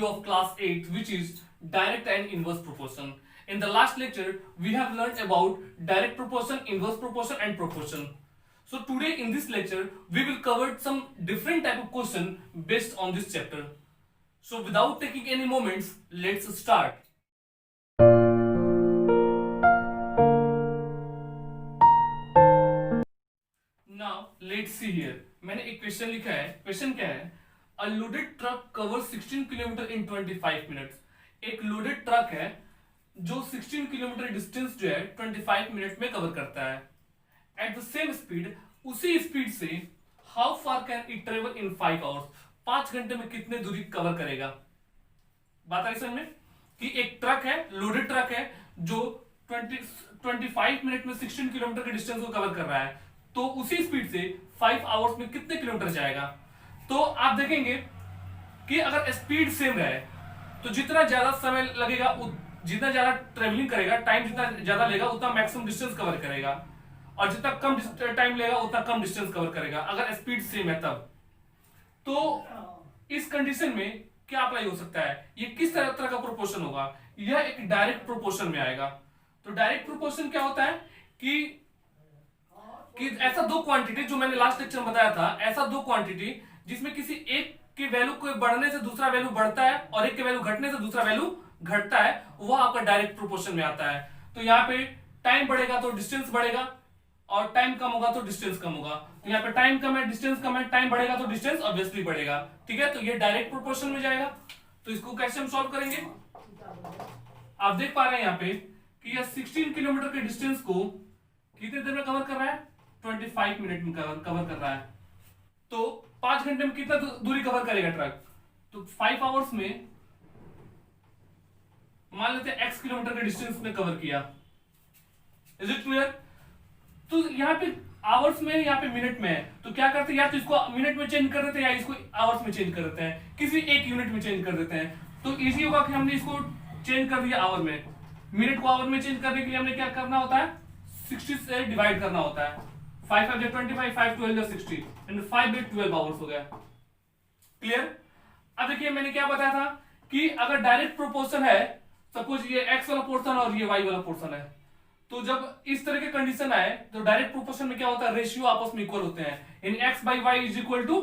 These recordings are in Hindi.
video of class 8, which is direct and inverse proportion. In the last lecture, we have learned about direct proportion, inverse proportion and proportion. So today in this lecture, we will cover some different type of question based on this chapter. So without taking any moments, let's start. Now let's see here. मैंने एक क्वेश्चन लिखा है. क्वेश्चन क्या है? A loaded truck covers 16 kilometre in 25 minutes. एक लोडेड ट्रक है जो 16 किलोमीटर डिस्टेंस जो है 25 मिनट में कवर करता है. एट द सेम स्पीड, उसी स्पीड से how far can it travel in 5 hours. 5 घंटे में कितने दूरी कवर करेगा. बात आई समझ में कि एक ट्रक है, लोडेड ट्रक है जो 25 मिनट में 16 किलोमीटर के डिस्टेंस को कवर कर रहा है, तो उसी स्पीड से 5 आवर्स में कितने किलोमीटर जाएगा. तो आप देखेंगे कि अगर स्पीड सेम रहे तो जितना ज्यादा समय लगेगा, जितना ज्यादा ट्रेवलिंग करेगा, टाइम जितना ज्यादा लेगा उतना मैक्सिमम डिस्टेंस कवर करेगा, और जितना कम टाइम लेगा उतना कम डिस्टेंस कवर करेगा अगर स्पीड सेम है तब. तो इस कंडीशन में क्या अप्लाई हो सकता है, ये किस तरह का प्रोपोर्शन होगा. यह एक डायरेक्ट प्रोपोर्शन में आएगा. तो डायरेक्ट प्रोपोर्शन क्या होता है कि ऐसा दो क्वांटिटी, जो मैंने लास्ट लेक्चर में बताया था, ऐसा दो क्वांटिटी जिसमें किसी एक की वैल्यू को बढ़ने से दूसरा वैल्यू बढ़ता है और एक की वैल्यू घटने से दूसरा वैल्यू घटता है, वह आपका डायरेक्ट प्रोपोर्शन में आता है. तो यहाँ पे टाइम बढ़ेगा तो डिस्टेंस बढ़ेगा, और टाइम कम होगा तो डिस्टेंस कम होगा. तो यहाँ पे टाइम कम है, डिस्टेंस कम है, टाइम बढ़ेगा तो डिस्टेंस ऑब्वियसली बढ़ेगा. ठीक है, तो ये डायरेक्ट प्रोपोर्शन में जाएगा. तो इसको कैसे हम सॉल्व करेंगे. आप देख पा रहे हैं यहाँ पे कि यह 16 किलोमीटर के डिस्टेंस को कितने देर में कवर कर रहा है, 25 मिनट में कवर कर रहा है. तो 5 घंटे में कितना दूरी कवर करेगा ट्रक. तो 5 आवर्स में मान लेते हैं x किलोमीटर के डिस्टेंस में कवर किया. Is it clear. तो यहाँ पे आवर्स में, यहाँ पे मिनट में है, तो क्या करते हैं, या तो इसको मिनट में चेंज कर देते हैं या इसको आवर्स में चेंज कर देते हैं, किसी एक यूनिट में चेंज कर देते हैं. तो इजी होगा कि हमने इसको चेंज कर दिया आवर में. मिनट को आवर में चेंज करने के लिए हमने क्या करना होता है, 60 से डिवाइड करना होता है. 5 5 25, 5 12 60 एंड 5 8 12 आवर्स हो गया. क्लियर. अब देखिए मैंने क्या बताया था कि अगर डायरेक्ट प्रोपोर्शन है, सपोज ये x वाला पोर्शन और ये y वाला पोर्शन है, तो जब इस तरह के कंडीशन आए तो डायरेक्ट प्रोपोर्शन में क्या होता है, रेशियो आपस में इक्वल होते हैं. यानी x by y is equal to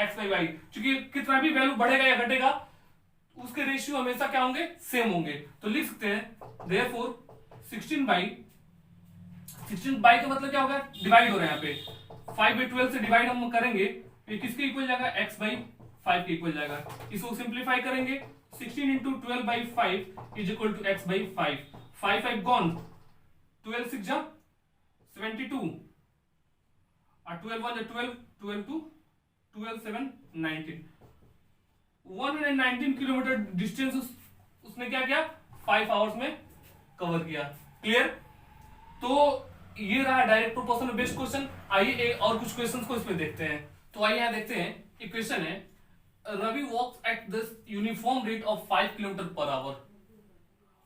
x by y. क्योंकि कितना भी वैल्यू बढ़ेगा या घटेगा उसके रेशियो हमेशा क्या होंगे, सेम होंगे. तो लिख सकते हैं देयरफॉर 16 बाई का मतलब क्या होगा, डिवाइड हो रहा है. यहाँ पे 5 by 12 से डिवाइड हम करेंगे, ये किसके इक्वल जाएगा, x by 5 के इक्वल जाएगा. इसको सिंप्लीफाई करेंगे, 16 into 12 by 5 is equal to x by 5. 5 5 gone, 12 6 जा 72, और 12 1 12, 12 2 12 7 19. 119 किलोमीटर डिस्टेंस उसने क्या किया, 5 आवर्स में कवर किया. क्लियर. तो ये रहा डायरेक्ट प्रोपोर्शन में बेस्ड क्वेश्चन. आइए और कुछ क्वेश्चंस को इसमें देखते हैं. तो आइए यहां देखते हैं. एक क्वेश्चन है, Ravi walks at this uniform rate of 5 kilometre per hour.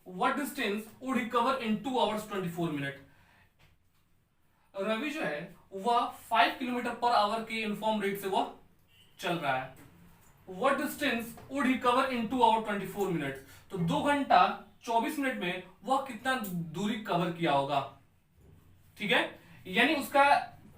What distance would he cover in 2 hours 24 minute. Ravi जो है वह 5 किलोमीटर पर आवर के यूनिफॉर्म रेट से वह चल रहा है. What distance would he cover in 2 hour 24 minute. तो 2 घंटा 24 मिनट में वह कितना दूरी कवर किया होगा. ठीक है, यानी उसका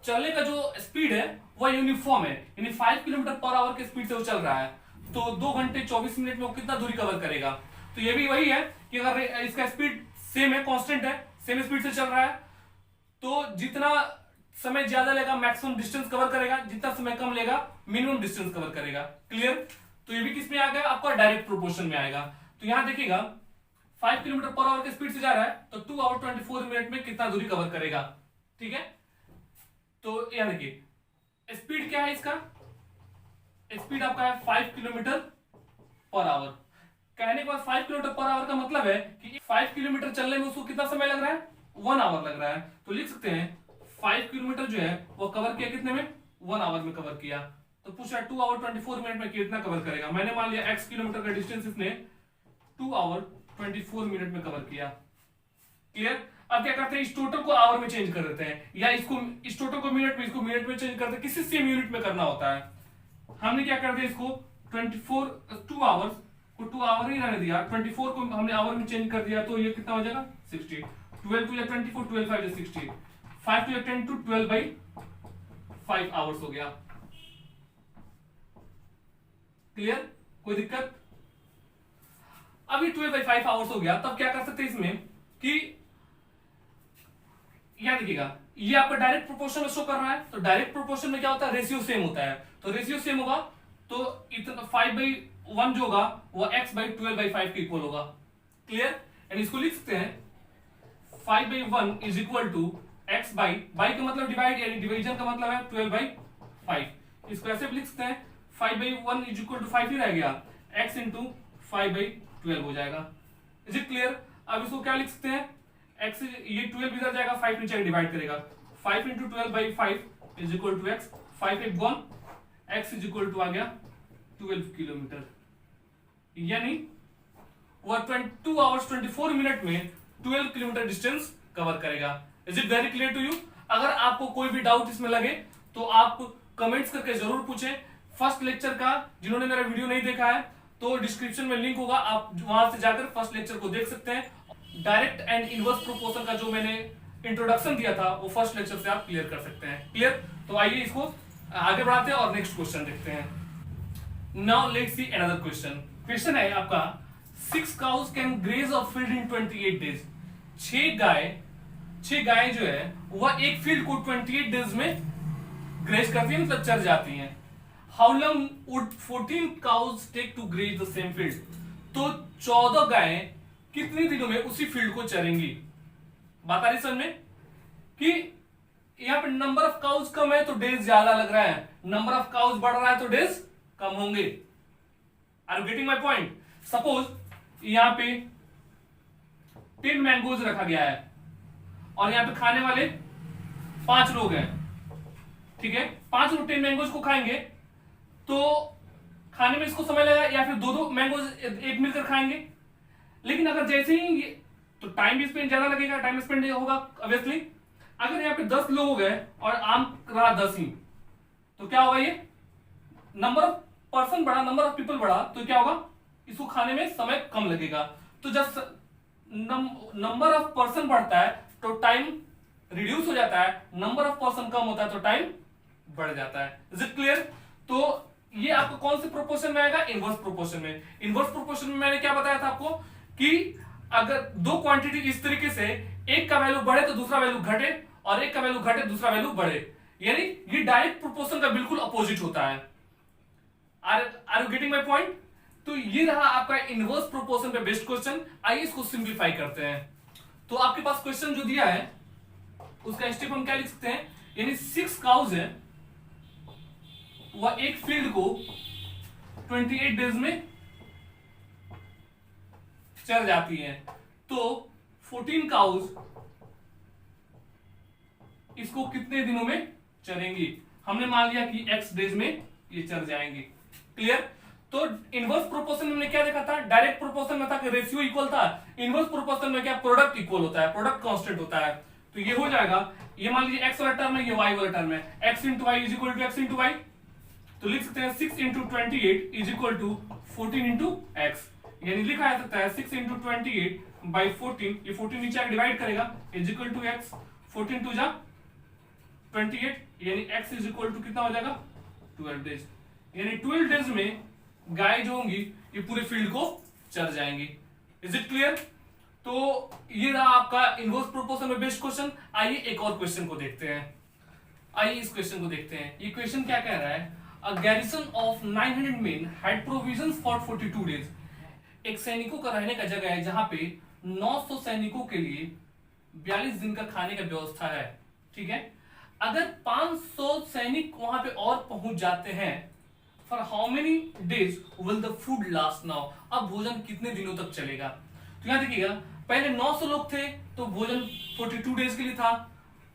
चलने का जो स्पीड है वह यूनिफॉर्म है, यानी 5 किलोमीटर पर आवर के स्पीड से वो चल रहा है. तो 2 घंटे 24 मिनट में वो कितना दूरी कवर करेगा. तो ये भी वही है कि अगर इसका स्पीड सेम है, कांस्टेंट है, सेम स्पीड से चल रहा है, तो जितना समय ज्यादा लेगा मैक्सिमम डिस्टेंस कवर करेगा, जितना समय कम लेगा मिनिमम डिस्टेंस कवर करेगा. क्लियर. तो ये भी किस में आ गया, आपका डायरेक्ट प्रोपोर्शन में आएगा. तो यहां देखिएगा 5 किलोमीटर पर आवर के स्पीड से जा रहा है, तो 2 आवर 24 मिनट में कितना दूरी कवर करेगा. ठीक है. तो यहां देखिए स्पीड क्या है, इसका स्पीड आपका है 5 किलोमीटर पर आवर. कहने के बाद 5 किलोमीटर पर आवर का मतलब है कि 5 किलोमीटर चलने में उसको कितना समय लग रहा है, 1 आवर लग रहा है. तो लिख सकते हैं 5 किलोमीटर जो है वो कवर किया कितने में, 1 आवर में कवर किया. तो पूछ रहा है 2 आवर 24 मिनट में कितना कवर करेगा. मैंने मान लिया x किलोमीटर का डिस्टेंस इसने 2 आवर 24 मिनट में कवर किया. क्लियर. अब क्या करते हैं, इस टोटल को आवर में चेंज कर देते हैं, या इस टोटल को मिनट में, इसको मिनट में चेंज करते हैं. किसी सेम यूनिट में करना होता है. हमने क्या कर दिया, इसको 2 आवर्स को 2 आवर ही रहने दिया, 24 को हमने आवर में चेंज कर दिया, तो ये कितना हो जाएगा 60। 12 टू 24, 12 5 60, 5 टू 10 टू 12/5 आवर्स हो गया। क्लियर, कोई दिक्कत? अभी 12/5 आवर्स हो गया, तब क्या कर सकते हैं इसमें कि याद रखिएगा ये आपका डायरेक्ट प्रोपोर्शन में शो कर रहा है, तो डायरेक्ट प्रोपोर्शन में क्या होता है, रेशियो सेम होता है, तो रेशियो सेम होगा तो इतना 5/1 जो होगा वो x/12/5 के इक्वल होगा। क्लियर, एंड इसको लिख सकते हैं 5/1 is equal to x by का मतलब डिवाइड, यानी डिवीजन का मतलब है 12/5। इसको ऐसे भी लिख सकते हैं 5/1 इज इक्वल टू 5 ही रह गया, x इंटू 5/12 हो जाएगा। Is it clear? अब इसको क्या लिख सकते हैं, x ये 12 इधर जाएगा, 5 नीचे डिवाइड करेगा, 5 into 12/5 is equal to x, 5 एक gone, x is equal to आ गया 12 किलोमीटर, यानी वह 2 आवर्स 24 मिनट में 12 किलोमीटर डिस्टेंस कवर करेगा। Is it very clear to you? अगर आपको कोई भी डाउट इसमें लगे तो आप कमेंट्स करके जरूर पूछें। फर्स्ट लेक्चर का जिन्होंने मेरा वीडियो नहीं देखा है तो डिस्क्रिप्शन में लिंक होगा, आप वहां से जाकर फर्स्ट लेक्चर को देख सकते हैं। डायरेक्ट एंड इनवर्स प्रोपोर्शन का जो मैंने इंट्रोडक्शन दिया था वो फर्स्ट लेक्चर से आप क्लियर कर सकते हैं। क्लियर? तो आइए इसको आगे बढ़ाते हैं और नेक्स्ट क्वेश्चन देखते हैं। Now let's see another question. Question है आपका 6 cows can graze a field in 28 days। 6 गायें जो है वह एक फील्ड को 28 डेज में ग्रेज करती है, मतलब चर जाती हैं। How long would 14 cows take to graze the same field. तो 14 गायें कितने दिनों में उसी फील्ड को चरेंगी। बात आ रही समझ में कि यहाँ पे नंबर ऑफ काउज कम है तो डेज ज्यादा लग रहा है, नंबर ऑफ काउज बढ़ रहा है तो डेज कम होंगे। Are you getting my point? Suppose यहाँ पे 10 मैंगोज रखा गया है और यहाँ पे खाने वाले 5 लोग हैं, ठीक है। 5 लोग 10 मैंगोज को खाएंगे तो खाने में इसको समय लगेगा, या फिर 2-2 मैंगोज एक मिलकर खाएंगे। लेकिन अगर जैसे ही तो टाइम भी स्पेंड ज्यादा लगेगा, टाइम स्पेंड होगा ऑब्वियसली। अगर यहाँ पे 10 लोग हैं और आम रहा 10 ही, तो क्या होगा, ये नंबर ऑफ पर्सन बढ़ा, नंबर ऑफ पीपल बढ़ा, तो क्या होगा, इसको खाने में समय कम लगेगा। तो जब नंबर ऑफ पर्सन बढ़ता है तो टाइम रिड्यूस हो जाता है, नंबर ऑफ पर्सन कम होता है तो टाइम बढ़ जाता है। Is it clear? तो ये आपको कौन से प्रोपोर्शन में आएगा, इनवर्स प्रोपोर्शन में। इनवर्स प्रोपोर्शन में मैंने क्या बताया था आपको कि अगर 2 क्वांटिटी इस तरीके से, एक का वैल्यू बढ़े तो दूसरा वैल्यू घटे, और एक का वैल्यू घटे दूसरा वैल्यू बढ़े, यानी ये डायरेक्ट प्रोपोर्शन का बिल्कुल अपोजिट होता है। Are you getting my point? तो ये रहा आपका इनवर्स प्रोपोर्शन पे बेस्ड क्वेश्चन। आइए इसको सिंप्लीफाई करते हैं। तो आपके पास क्वेश्चन जो दिया है उसका स्टेप हम क्या लिख सकते हैं, यानी 6 काउज है, वह एक फील्ड को 28 डेज में चर जाती हैं। तो 14 काउज इसको कितने दिनों में चरेंगी। हमने मान लिया कि x डेज में ये चर जाएंगे। क्लियर? तो इनवर्स प्रोपोर्शन में हमने क्या देखा था, डायरेक्ट प्रोपोर्शन में था कि रेशियो इक्वल था, इनवर्स प्रोपोर्शन में क्या प्रोडक्ट इक्वल होता है, प्रोडक्ट कांस्टेंट होता है। तो ये हो जाएगा, ये मान लीजिए x वाला टर्म है, ये y वाला टर्म है, x into Y is equal to x into Y. तो लिख सकते हैं 6 into 28 is equal to 14 into X, यानी लिखा जा सकता है 6 इंटू 28 बाई 14, ये 14 नीचे आके डिवाइड करेगा, इज इक्वल टू एक्स, 14 टू जा 28, यानी x इज इक्वल टू कितना हो जाएगा 12 डेज, यानी 12 डेज में गाय जो होंगी ये पूरे फील्ड को चर जाएंगी। Is it clear? तो ये रहा आपका इनवर्स प्रोपोर्शन में बेस्ड क्वेश्चन। आइए एक और क्वेश्चन को देखते हैं। आइए इस क्वेश्चन को देखते हैं। ये क्वेश्चन क्या कह रहा है, अ garrison of 900 men had provisions for 42 days। एक सैनिकों का रहने का जगह है जहां पे 900 सैनिकों के लिए 42 दिन का खाने का व्यवस्था है, ठीक है। अगर 500 सैनिक वहां पे और पहुंच जाते हैं, for how many days will the food last now. अब भोजन कितने दिनों तक चलेगा। तो यहां देखिएगा, पहले 900 लोग थे तो भोजन 42 डेज के लिए था,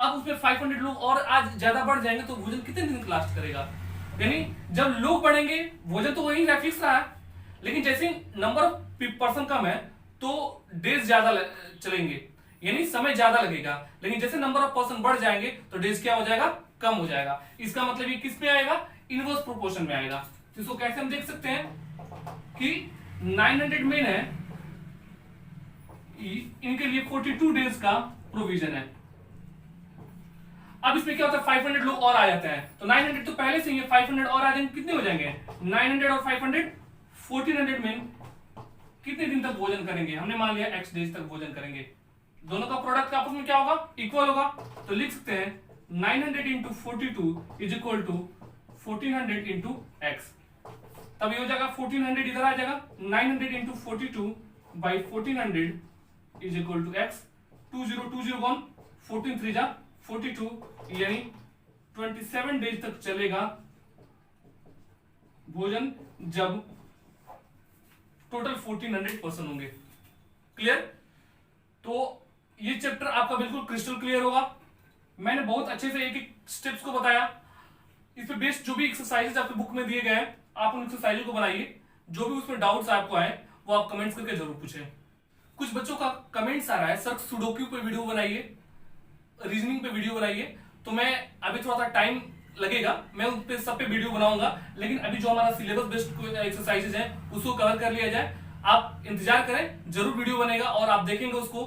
अब उसमें 500 लोग और आज ज्यादा बढ़ जाएंगे तो भोजन कितने दिन लास्ट करेगा। यानी जब लोग बढ़ेंगे भोजन तो वही फिक्स रहा है, लेकिन जैसे नंबर ऑफ पर्सन कम है तो डेज ज्यादा चलेंगे, यानी समय ज्यादा लगेगा। लेकिन जैसे नंबर ऑफ पर्सन बढ़ जाएंगे तो डेज क्या हो जाएगा, कम हो जाएगा। इसका मतलब ये किस में आएगा, इनवर्स प्रोपोर्शन में आएगा। तो इसको कैसे हम देख सकते हैं कि 900 मेन है, इनके लिए 42 डेज का प्रोविजन है। अब इसमें क्या होता है, 500 लोग और आ जाते हैं, तो 900 तो पहले से ही है, 500 और आ जाएंगे, कितने हो जाएंगे 900 और 500 1400 में कितने दिन तक भोजन करेंगे, हमने मान लिया x डेज तक भोजन करेंगे। दोनों का प्रोडक्ट आपस में क्या होगा, इक्वल होगा, तो लिख सकते हैं 900 into 42 is equal to 1400 into X. तब ये हो जाएगा 1400 इधर आ जाएगा, 900 into 42 by 1400 is equal to X. 2020 कौन, 14 3 जा 42, यानी 27 डेज तक चलेगा भोजन, जब टोटल 1400 पर्सन होंगे। क्लियर? तो ये चैप्टर आपका बिल्कुल क्रिस्टल क्लियर होगा। मैंने बहुत अच्छे से एक एक स्टेप्स को बताया। इस पे बेस्ड जो भी एक्सरसाइजेस आपके बुक में दिए गए हैं, आप उन एक्सरसाइजों को बनाइए। जो भी उसमें डाउट्स आपको आए वो आप कमेंट्स करके जरूर पूछें। कुछ बच्चों का कमेंट्स आ रहा है, सर सुडोक्यू पे वीडियो बनाइए, रीजनिंग पे वीडियो बनाइए। तो मैं अभी थोड़ा सा टाइम लगेगा, मैं उन पे सब पे वीडियो बनाऊंगा, लेकिन अभी जो हमारा सिलेबस बेस्ड एक्सरसाइजेज हैं उसको कवर कर लिया जाए। आप इंतजार करें, जरूर वीडियो बनेगा और आप देखेंगे उसको।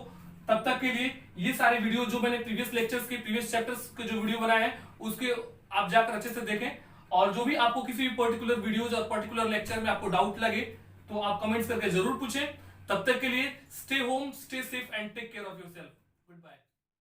तब तक के लिए ये सारे वीडियो जो मैंने प्रीवियस लेक्चर्स के, प्रीवियस चैप्टर्स के जो वीडियो बनाए हैं उसके आप जाकर अच्छे से देखें। और जो भी आपको किसी भी पर्टिकुलर वीडियोज और पर्टिकुलर लेक्चर में आपको डाउट लगे तो आप कमेंट्स करके जरूर पूछें। तब तक के लिए stay home, stay safe and take care of yourself.